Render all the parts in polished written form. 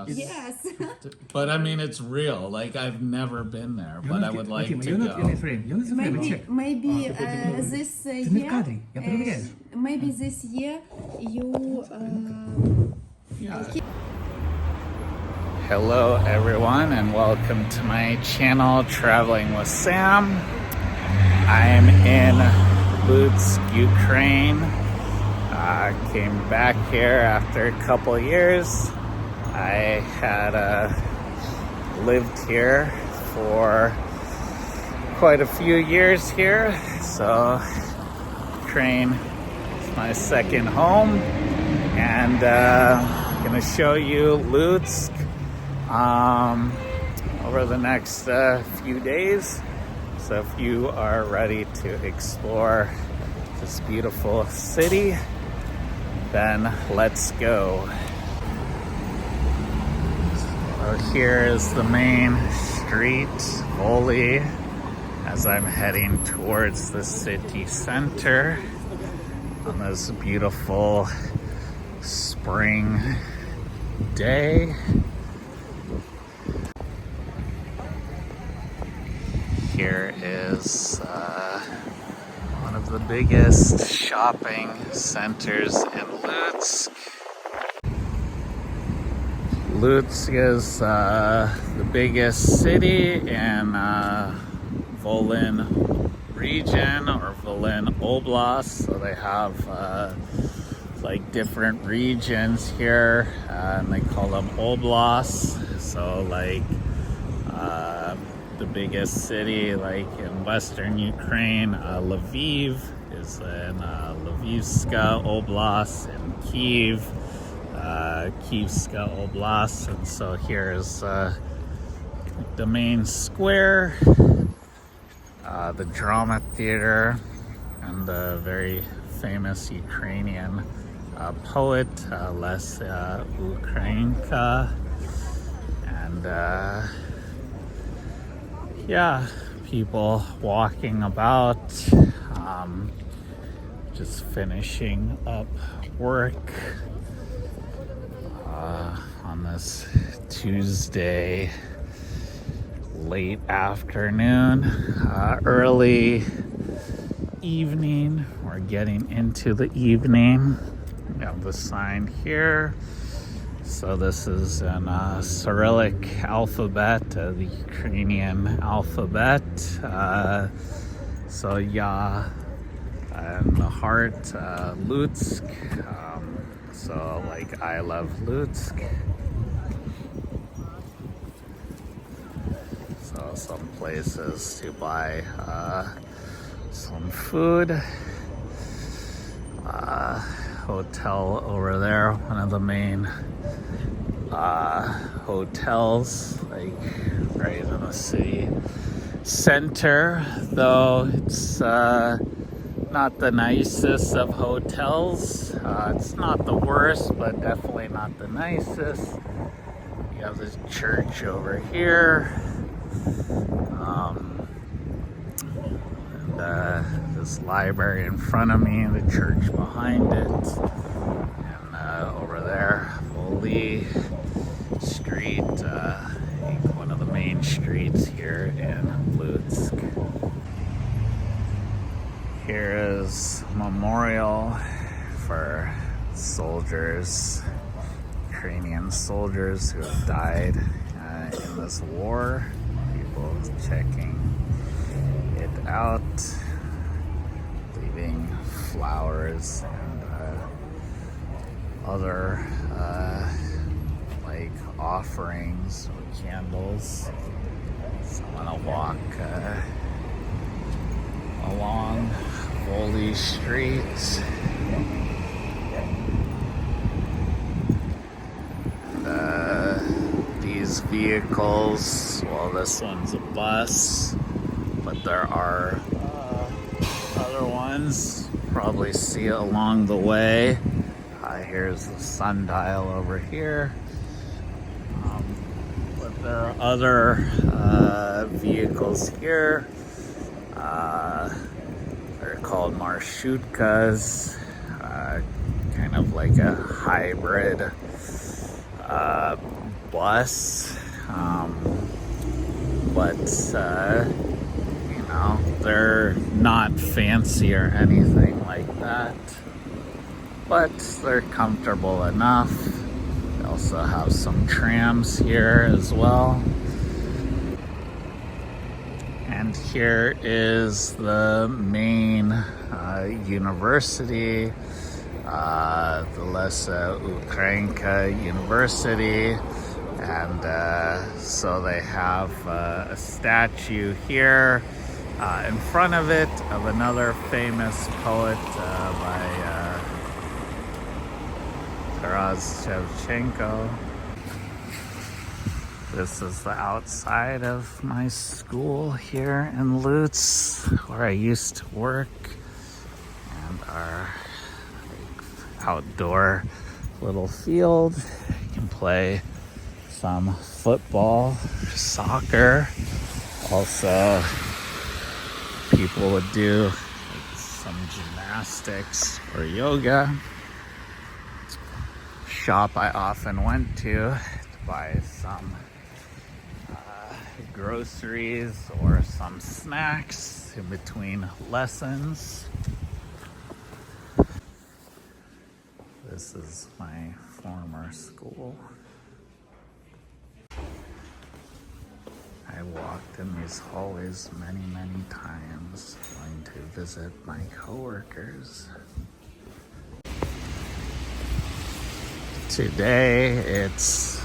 Yes. But I mean, it's real. Like, I've never been there, but I would like to go. Maybe this year. Maybe this year you. Hello, everyone, and welcome to my channel, Traveling with Sam. I am in Lutsk, Ukraine. Came back here after a couple years. I had lived here for quite a few years here, so Ukraine is my second home, and I'm gonna show you Lutsk over the next few days. So if you are ready to explore this beautiful city, then let's go. So here is the main street, Volley, as I'm heading towards the city center on this beautiful spring day. Here is one of the biggest shopping centers in Lutsk. Lutsk is the biggest city in Volyn region, or Volyn Oblast. So they have like different regions here, and they call them oblasts. So like the biggest city, like in western Ukraine, Lviv is in Lvivska Oblast, and Kyiv, Kyivska Oblast. And so here's the main square, the drama theater, and the very famous Ukrainian poet Lesya Ukrainka. And yeah, people walking about, just finishing up work on this Tuesday late afternoon, early evening. We're getting into the evening. We have the sign here. So this is in Cyrillic alphabet, the Ukrainian alphabet. So Ya and the heart, Lutsk. So like, I love Lutsk. So some places to buy some food. Hotel over there, one of the main hotels, like right in the city center, though it's not the nicest of hotels. It's not the worst, but definitely not the nicest. You have this church over here, and this library in front of me, the church behind it, and over there, Volley Street, one of the main streets here in Lutsk. Here is a memorial for soldiers, Ukrainian soldiers who have died in this war. People checking it out, leaving flowers and other like offerings or candles. So I'm gonna walk along Volley Street. These vehicles, well, this one's a bus, but there are other ones, probably see it along the way. Here's the sundial over here. But there are other vehicles here. They're called marshutkas, kind of like a hybrid bus, but you know, they're not fancy or anything like that, but they're comfortable enough. They also have some trams here as well. And here is the main university, the Lutsk Ukrainka University. And so they have a statue here in front of it of another famous poet by Taras Shevchenko. This is the outside of my school here in Lutsk, where I used to work, and our outdoor little field. You can play some football, soccer. Also, people would do some gymnastics or yoga. Shop I often went to buy some groceries or some snacks in between lessons. This is my former school. I walked in these hallways many, many times going to visit my coworkers. Today it's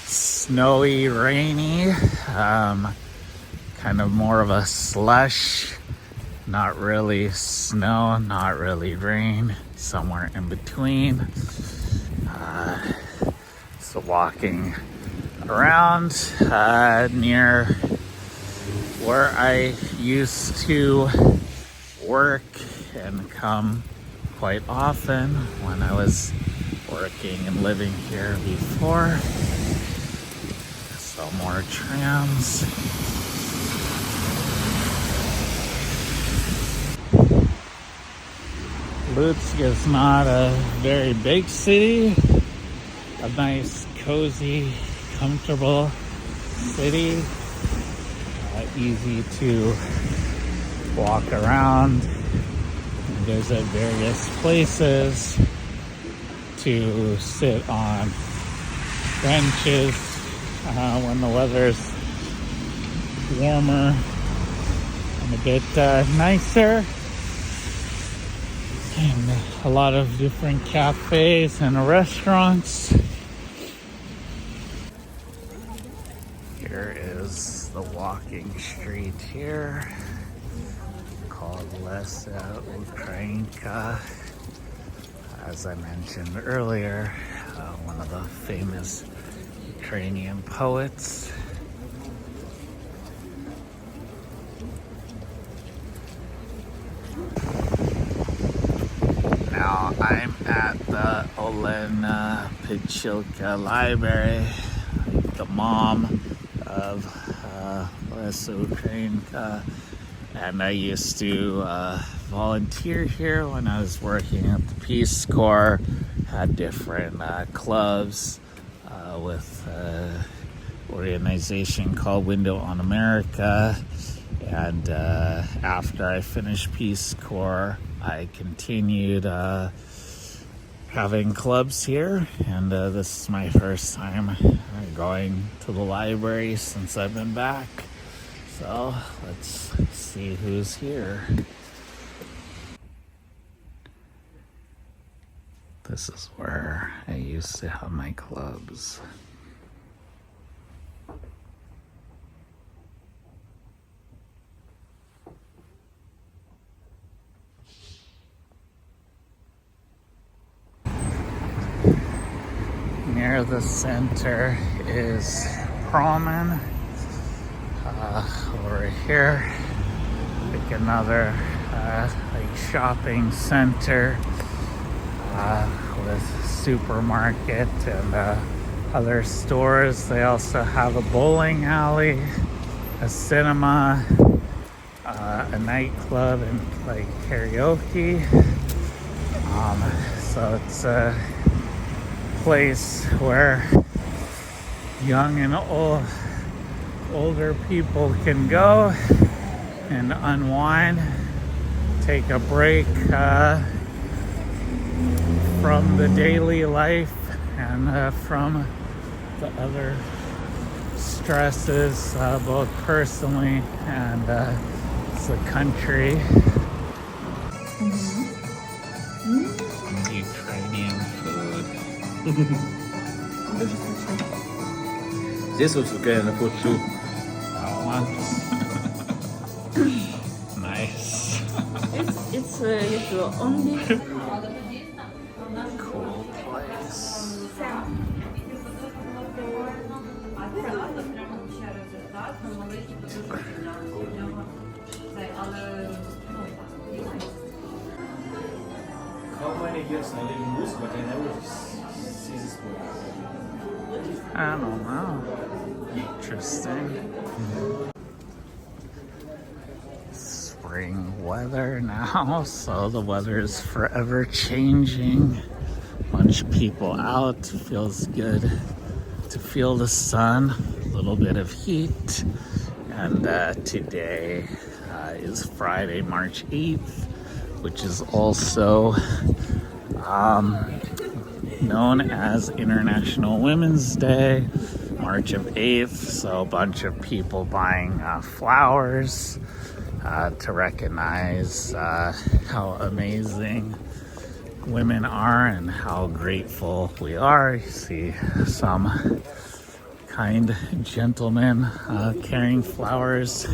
snowy, rainy, kind of more of a slush, not really snow, not really rain, somewhere in between. So walking around near where I used to work and come quite often when I was working and living here before. So more trams. Lutsk is not a very big city. A nice, cozy, comfortable city. Easy to walk around and visit various places, to sit on benches when the weather's warmer and a bit nicer. And a lot of different cafes and restaurants. Here is the walking street here called Lutsk Ukrainka. As I mentioned earlier, one of the famous Ukrainian poets. Now I'm at the Olena Pichilka Library, the mom of Lutsk Ukrainka, and I used to volunteer here when I was working at the Peace Corps. Had different clubs with an organization called Window on America, and after I finished Peace Corps, I continued having clubs here, and this is my first time going to the library since I've been back. So let's see who's here. This is where I used to have my clubs. Near the center is Promen. Over here, like another like shopping center with supermarket and other stores. They also have a bowling alley, a cinema, a nightclub and play karaoke. So it's a place where young and older people can go and unwind, take a break from the daily life and from the other stresses, both personally and the country. Ukrainian food. Здесь вот какая-то фото. Nice. It's only Cool place. How many years I live in Lutsk, but I never see this place. I don't know. Interesting. Spring weather now, so the weather is forever changing. Bunch of people out. Feels good to feel the sun, a little bit of heat. And today is Friday, March 8th, which is also known as International Women's Day, March of 8th. So a bunch of people buying flowers to recognize how amazing women are and how grateful we are. You see some kind gentlemen carrying flowers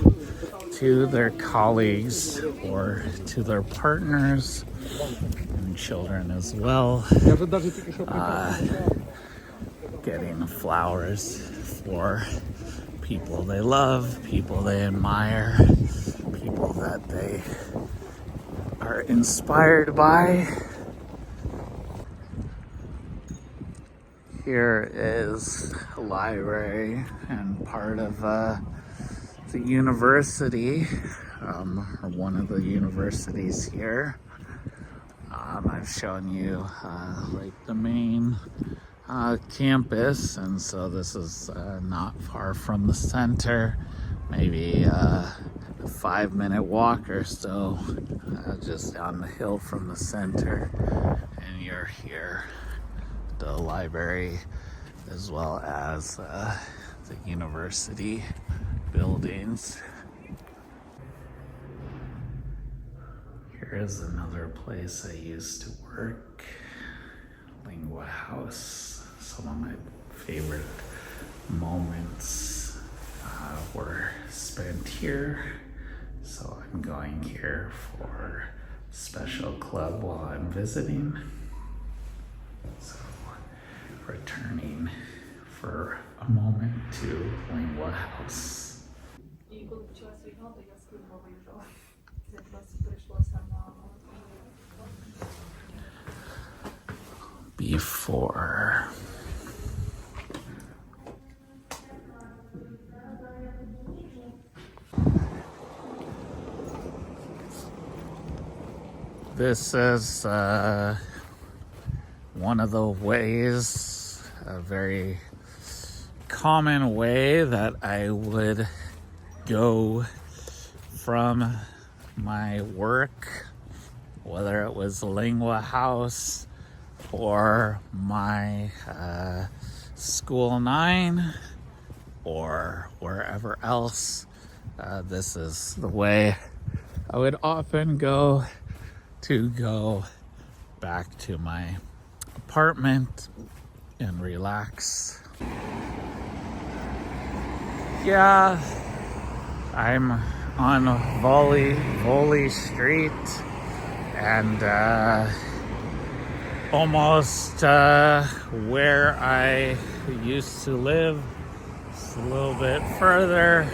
to their colleagues or to their partners and children as well. Getting flowers for people they love, people they admire, people that they are inspired by. Here is a library and part of the university, or one of the universities here. I've shown you like the main campus, and so this is not far from the center, maybe a 5-minute walk or so, just down the hill from the center, and you're here, the library, as well as the university buildings. Here is another place I used to work, Lingua House. Some of my favorite moments were spent here. So I'm going here for a special club while I'm visiting. So returning for a moment to Lingua House. Before. This is one of the ways, a very common way that I would go from my work, whether it was Lingua House or my School 9 or wherever else. This is the way I would often go to go back to my apartment and relax. Yeah, I'm on Volley Street and almost where I used to live. Just a little bit further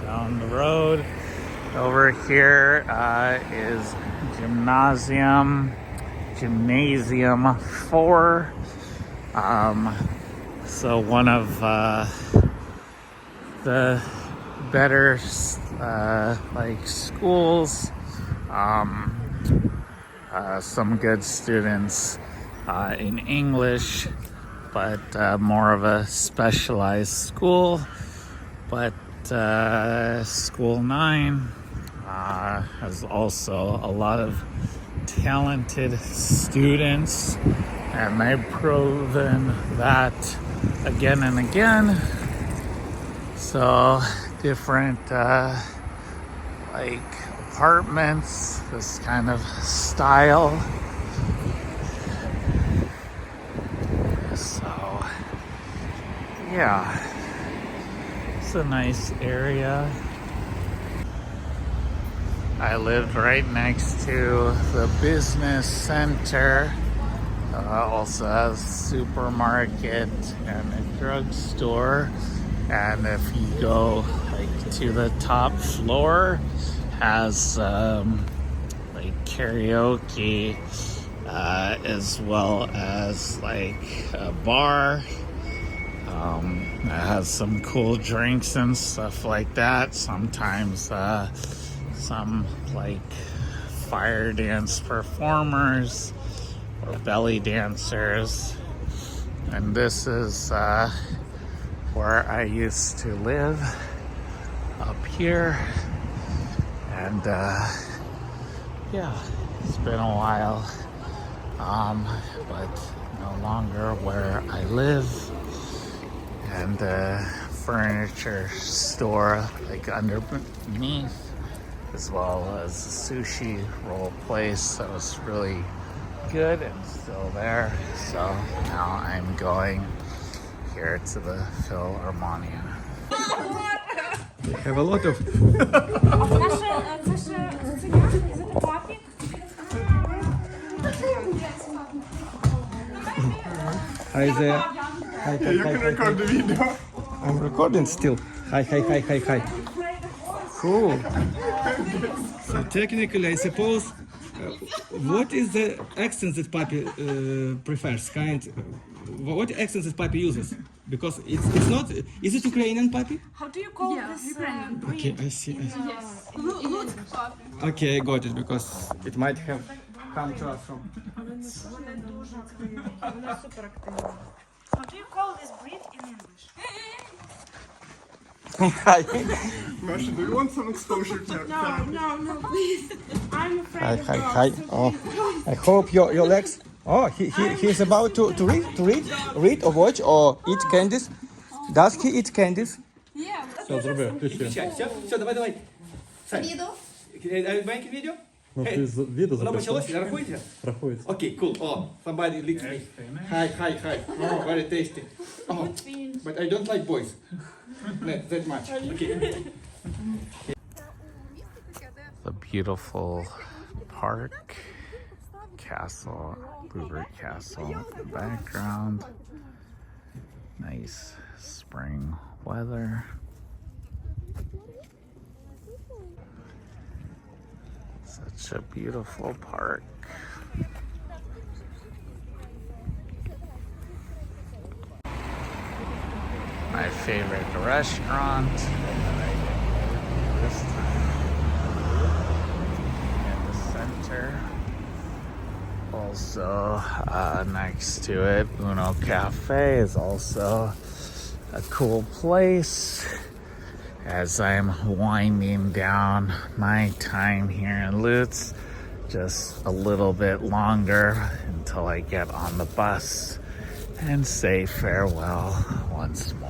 down the road. Over here is Gymnasium 4. So one of the better like schools, some good students in English, but more of a specialized school. But School 9 has also a lot of talented students, and they've proven that again and again. So different like apartments, this kind of style. So yeah, it's a nice area. I lived right next to the business center. Also has a supermarket and a drugstore. And if you go like to the top floor, has like karaoke, as well as like a bar. It has some cool drinks and stuff like that. Sometimes some like fire dance performers or belly dancers. And this is where I used to live, up here. And yeah, it's been a while, but no longer where I live. And furniture store like underneath, as well as a sushi roll place that was really good and still there. So now I'm going here to the Philharmonia. We have a lot of. Hi there. Hi, You can record the video. I'm recording still. Hi. Cool. So technically, I suppose, what is the accent that Papi prefers? What accent that Papi uses? Because it's not. Is it Ukrainian Papi? How do you call this breed? Okay, I see. Yes. Lutsk. Okay, I got it, because it might have come to us from. How do you call this breed in English? Hi. Masha, do you want some exposure to No, please. I'm afraid of dogs. Hi. Oh, I hope your legs. Oh, he's about to read or watch or eat candies. Does he eat candies? Yeah. Все, давай. Відео? Маленькое видео? Ну, ты видео Оно началось, проходите? Проходит. Okay, cool. Oh, somebody licks me. Hi. Oh, very tasty. Oh, but I don't like boys. Not that much. Okay. The beautiful park, castle, Louvre Castle in the background. Nice spring weather. Such a beautiful park. My favorite restaurant this time in the center. Also next to it, Uno Cafe is also a cool place. As I'm winding down my time here in Lutsk, just a little bit longer until I get on the bus and say farewell once more.